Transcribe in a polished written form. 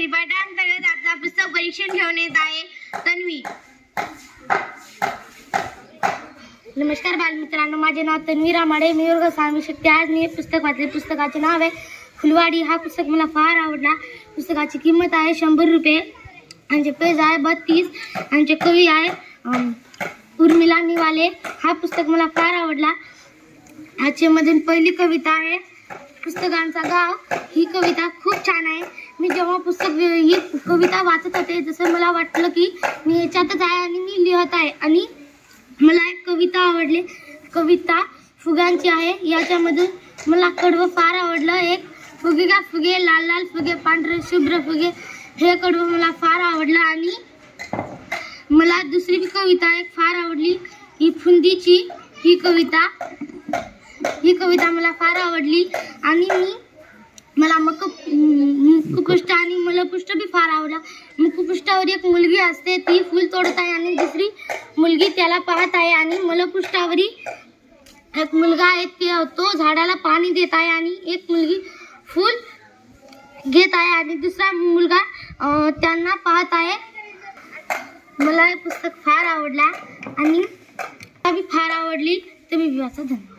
परिपाठांतर्गत आता पुस्तक परीक्षण घेऊन येत आहे तन्वी। नमस्कार बालमित्रांनो, माझे नाव तन्वी रामाडे, मी वर्ग 6 शिकते। आज मी पुस्तक वाचले। पुस्तकाचे नाव आहे फुलवाडी। हा पुस्तक मला फार आवडला। पुस्तकाची किंमत आहे 100 रुपये। यांचे पेज आहे 32। यांचे कवी आहे उर्मिला निवाले। हा पुस्तक मला फार आवडला। याच्यामधून पहिली कविता आहे पुस्तकांचा गाव। ही कविता खूप छान आहे। मी जेव्हा ही कविता वाचत होते जसं मला वाटलं की मी याच्यातच आहे आणि मी लिहत आहे। आणि मला एक कविता आवडली। कविता फुग्यांची आहे। याच्यामधून मला कडवं फार आवडलं। एक फुगे का फुगे, लाल लाल फुगे, पांढरे शुभ्र फुगे, हे कडवं मला फार आवडलं। आणि मला दुसरी कविता एक फार आवडली, ही फुंदीची। ही कविता मला फार आवडली। आणि मला मुखपृष्ठ आणि मलपृष्ठ भी फार आवडला। मुखपृष्ठावर एक मुलगी असते, ती फूल तोडत आहे आणि दुसरी मुलगी त्याला पाहत आहे। आणि मलपृष्ठावर एक मुलगा आहे, तो झाडाला पाणी देत आहे आणि एक मुलगी फूल घेत आहे आणि दुसरा मुलगा त्यांना पाहत आहे। मला हे पुस्तक फार आवडला आणि फार आवडली। तुम्ही वाचा। धन्यवाद।